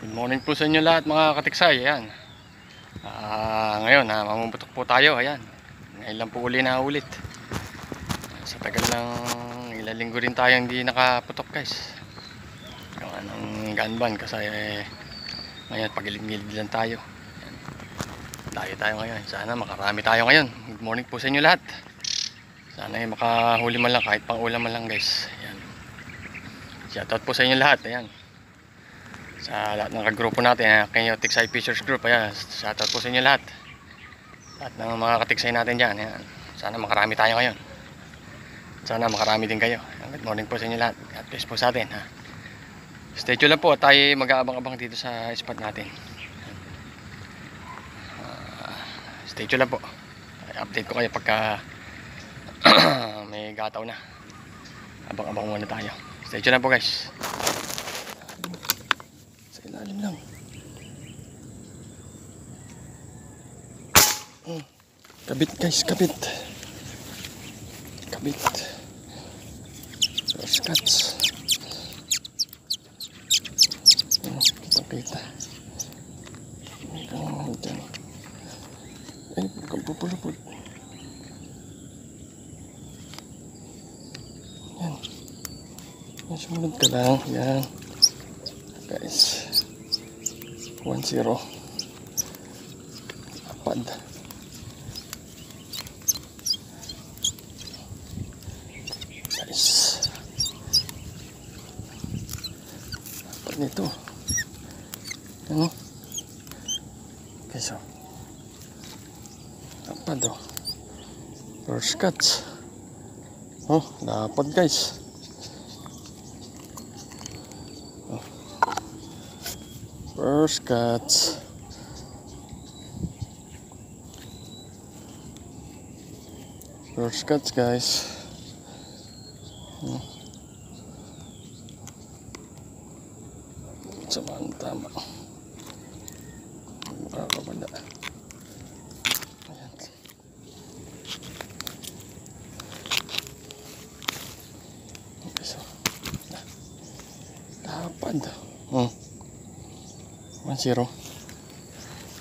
Good morning po sa inyo lahat mga katiksay. Ayan. Ngayon mamumutok po tayo. Ayan. Ngayon lang po uli na ulit. Sa tagal ng ilang linggo rin tayo hindi nakaputok guys. Yung anong ganban kasi ngayon pagilid-gilid lang tayo. Ayan. Tayo ngayon. Sana makarami tayo ngayon. Good morning po sa inyo lahat. Sana makahuli man lang kahit pang ulam man lang guys. Ayan. Shoutout po sa inyo lahat. Ayan. Sa lahat ng kagrupo natin, kayo Tiksay Fishers Group, ayan, shoutout po sa inyo lahat. Lahat ng mga katiksay natin dyan, ayan. Sana makarami tayo ngayon. Sana makarami din kayo. Good morning po sa inyo lahat. God bless po sa atin. Ha? Stay tuned lang po, tayo mag-aabang-abang dito sa spot natin. Stay tuned lang po. Update ko kayo pagka may gataw na. Abang-abang muna tayo. Stay tuned lang po guys. Ilalim lang. Kabit guys, kabit. Kabit. First cuts. Kita-kita. Dyan. Bukan pupul-pupul. Yan. Yan, sumunod ka lang. Yan. Guys. 1-0 apad guys, apad nito ano guys, oh apad, oh first cuts, oh dapat guys, oh first cuts. First cuts guys. Samahan tama. Makakabanda. Ayan. Okay, so. Lapad. 1-0.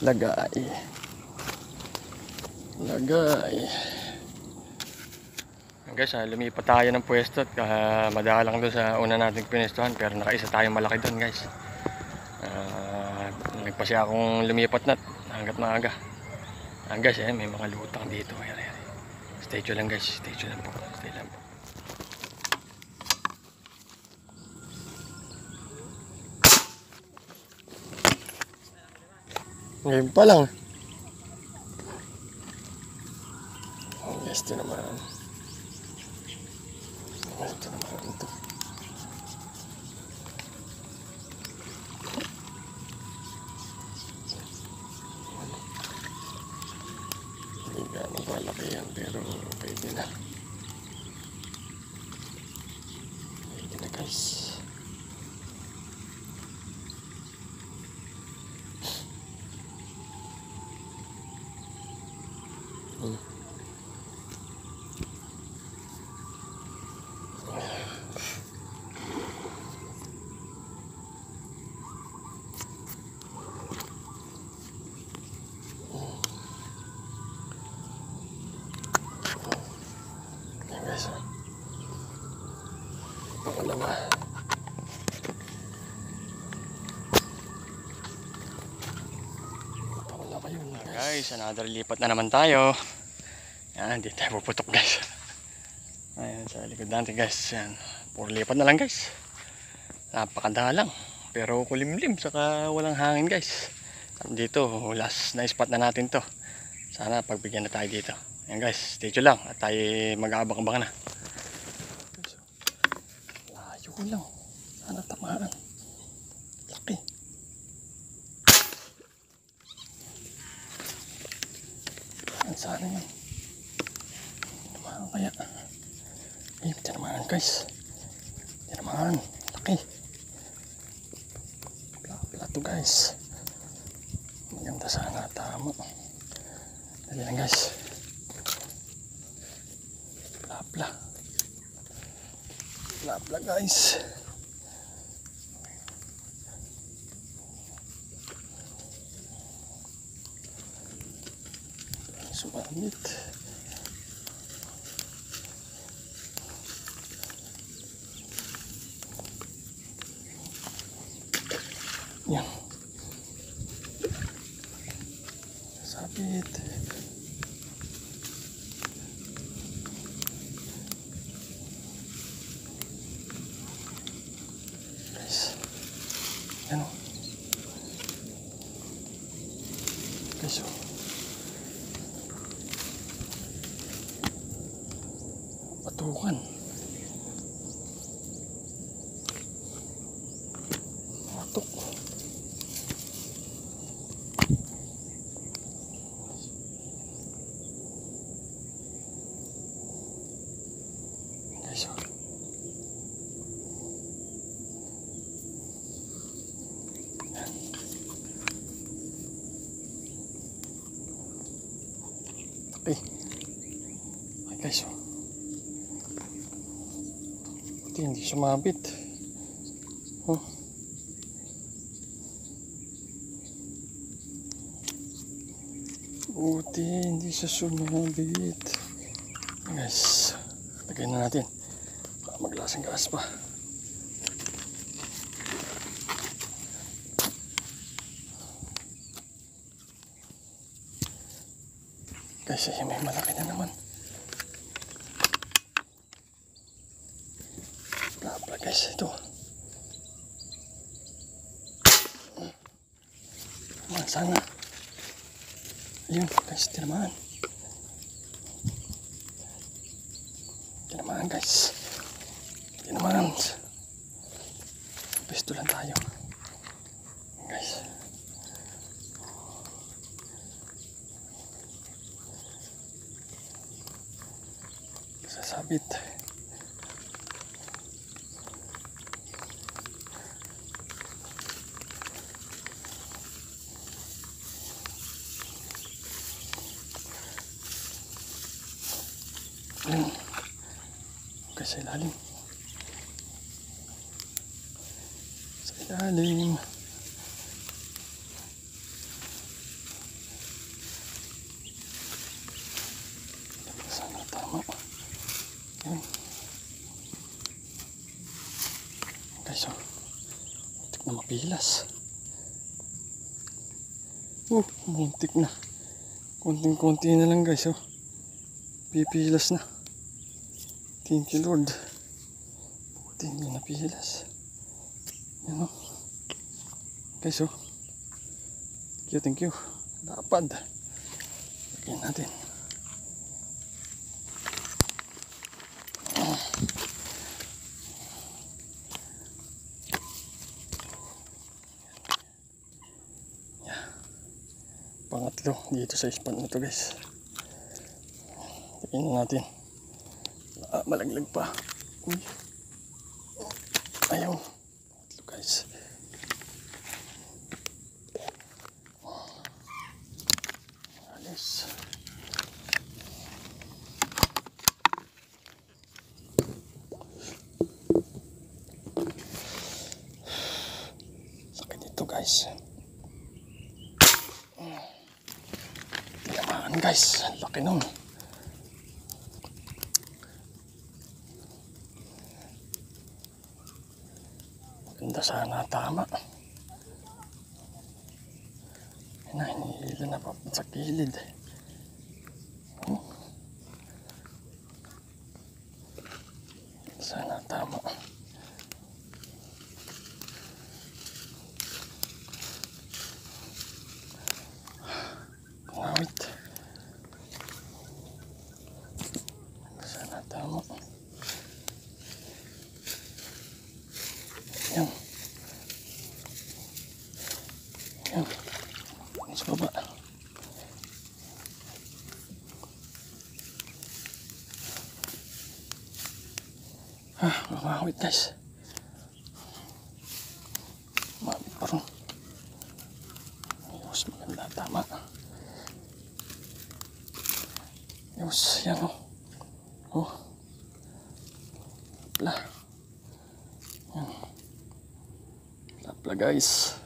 Lagay. Lagay. Guys, lumipat tayo ng pwesto at madalang doon sa una nating pinestuhan, pero nakaisa tayong malaki doon guys. Nagpasya akong lumipat na hanggat maaga. Guys, may mga lutang dito. Stay tuned lang guys, stay tuned lang po. Stay lang po. Ngayon pa lang. Guys, ito naman. Ito naman ito. Hindi ganong malaki yan, pero pwede na. Pwede na guys. Guys, pangalawa. Pangalawa yun guys, another lipat na naman tayo. Yan, hindi tayo puputok guys. Ayan, sa likod natin guys. Yan, puro lipat na lang guys. Napakadalang, pero kulimlim, saka walang hangin guys. Dito, last na spot na natin to. Sana pagbigyan na tayo dito. Ayan guys, stay tuned lang at tayo mag-aabang-abang na. Layo lang. Sana tamaan. Laki. Sana yun. Tamaan kaya. Hindi naman guys. Hindi naman. Laki. Pla to guys. Maganda sana. Tama. Dali lang guys. Plapla. Plapla guys. Sumabit. Yan. Sabit. Guys. Yan o. Guys o. Patukan. Matok. Guys o. Okay. Okay guys o. Buti hindi sumabit. Oh. Buti hindi siya sumabit. Guys, lagay na natin. Baka maglasang gas pa. Guys, ay may malaki na naman. Lapla guys, ito. Naman sana. Ayun guys, tinamaan. Tinamaan guys. Tinamaan. Pesto lang tayo. Guys. Sasabit. Ayun. Okay, sa ilalim. Sa ilalim. Sana tama. Ayun. Okay, so. Muntik na mapilas. Muntik na. Konting-konti na lang guys, oh. Pipilas na. Thank you Lord. Buti hindi napilas. Yan o. Guys o. Thank you. Lapad. Lagyan natin. Yeah. Pangatlo dito sa spot na to guys. Lagyan natin. Malaglag pa. Uy. Ayaw. Ito guys. Alis. Sakit ito guys. Tinamaan guys. Laki nun. Ganda sana tama. Hinihila na pa sa kilid. Sana tama. Ngawit. Sana tama. Yan. Yan. Sa baba. Mamawit guys. Mamawit pa rin. Ayos, maganda. Tama. Ayos, yan o. Oh. Lapla. Yan. Lapla guys.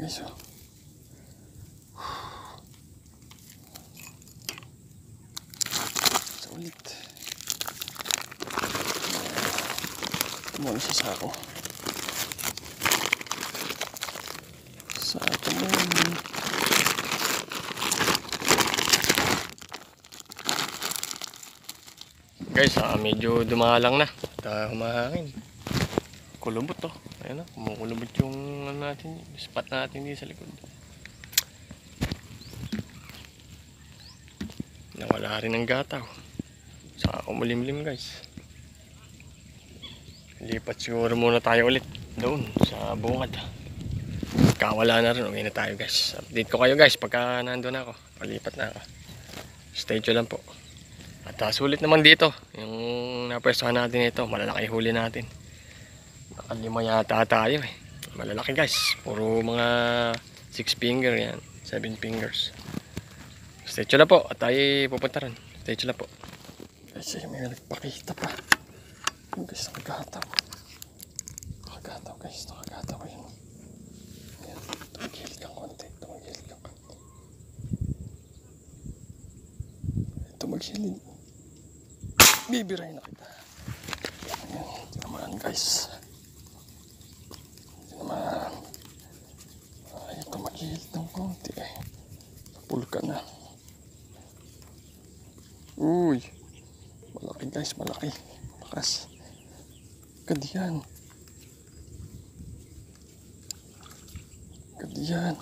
Guys, oh. Ulit. Muna sa sako. Sako muna. Guys, medyo dumalang na. At humahangin. Kulubot to. Ayan na, kumukulubot yung natin, spot natin dito sa likod. Nawala rin ang gataw. Saka kumulimlim guys. Lipat siguro muna tayo ulit doon sa bungad. Kawala na rin, uwi na tayo guys. Update ko kayo guys pagka nandun ako. Palipat na ako. Stay tuned lang po. At sulit naman dito. Yung napwestuhan natin ito, malalaki huli natin. Nakalima yata tayo eh. Malalaki guys. Puro mga 6 finger yan. 7 fingers. Stay tuned lang po. At tayo pupunta rin. Stay tuned lang po. Kasi may nagpakita pa. Yung guys, nakagataw. Nakagataw guys, nakagataw. Ayan. Ayan. Tumagilid kang konti. Tumagilid kang konti. Tumagilid. Bibiray na kita. Ayan. Ito naman guys. Ito naman. Ay, tumagilid ng konti eh. Napulka na. Uy. Malaki guys, malaki. Malakas. Kadiyan. Kadiyan.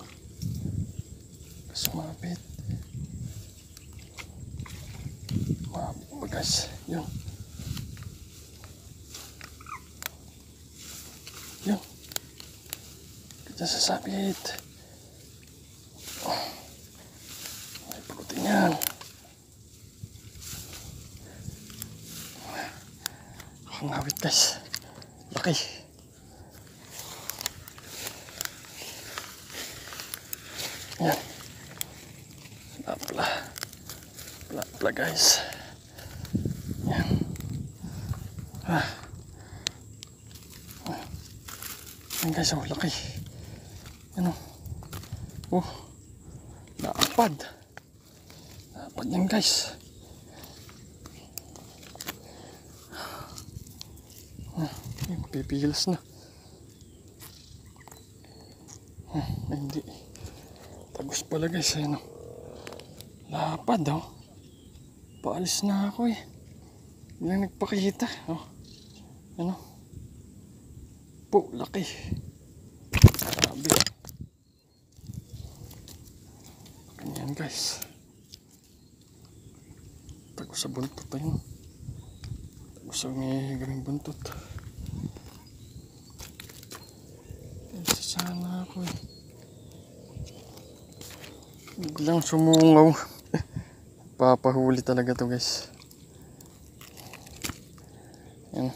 Sumabit. Mabit pa guys. Yun. Yun. Kadiyan sasabit. Ay, pagutin yan. Ngawit guys. Laki. Yan. Plapla. Plapla guys. Yan. Yan guys, oh, laki. Yan oh. Oh. Naapad. Naapad yan guys. Pipigilas na. Ay, hindi. Tagos pala guys. Ayan o. Lapad o. Paalis na ako eh. Hindi lang nagpakita. O. Ano? Po, laki. Grabe. Ganyan guys. Tagos sa buntot ayun. Tagos sa may gaming buntot. Sana ako eh. Biglang sumungaw. Papahuli talaga to guys. Yan.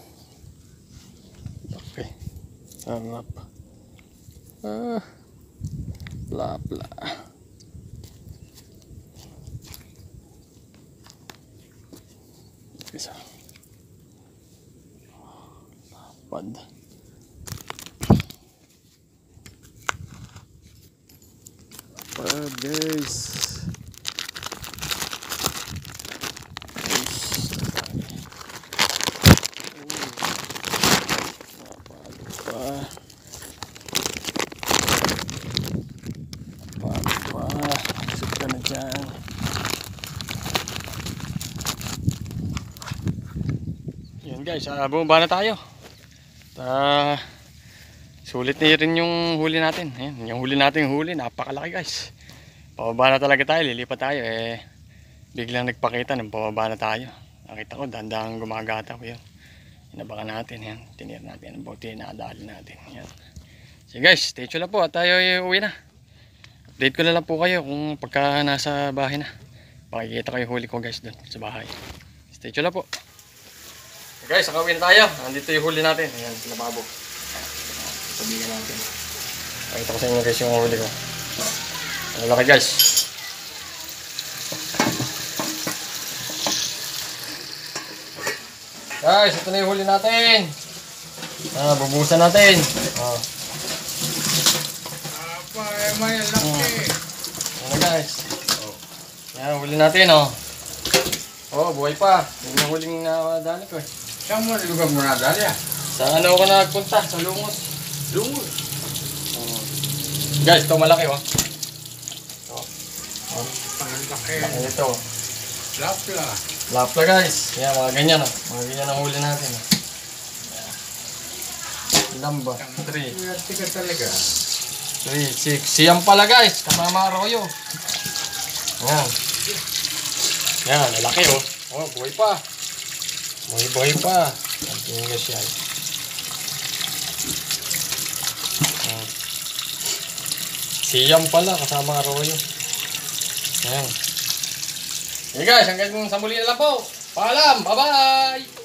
Laki. Sarap. Bla bla. Isa. Lapad. Guys. Suka na dyan. Yan guys, bumaba na tayo. Sulit na rin yung huli natin. Ayan, yung huli natin, napakalaki guys. Pababa na talaga tayo, lilipat tayo eh. Biglang nagpakita ng pababa na tayo. Nakita ko, dandang gumagataw yun. Inabangan natin yan. Tinir natin ang bote, nakadali natin. Yan. So guys, stay tuned lang po at tayo uwi na. Update ko na lang po kayo kung pagka nasa bahay na. Pakikita kayo huli ko guys doon sa bahay. Stay tuned lang po. So guys, nakauwi na tayo. Andito yung huli natin. Ayan, sa lababo. Sabihin natin. Pakita ko sa inyo guys yung huli ko. Ang laki guys. Guys, ito na yung huli natin. Bubusan natin. naman yan lang eh. Ano guys? Yan, huli natin oh. Oh, buhay pa. Yung nahuling nadali ko eh. Saan mo lugar mo nadali ah? Sa ano ako nagpunta? Sa Lumot. Lumot. Oh. Guys, ito malaki oh. Pangalaki. Laki ito. Lapla. Lapla guys. Yan, mga ganyan oh. Mga ganyan ang huli natin oh. Ilan ba? 3. Swerte ka talaga. 3, 6. Siyam pala guys. Kasama arroyo. Yan. Yan, lalaki oh. Oh, buhay pa. Buhay pa. Ang tingin siya. Oh. Siyam pala kasama arroyo. Yan. Okay guys, hanggang sa muli na lang po. Paalam. Bye-bye.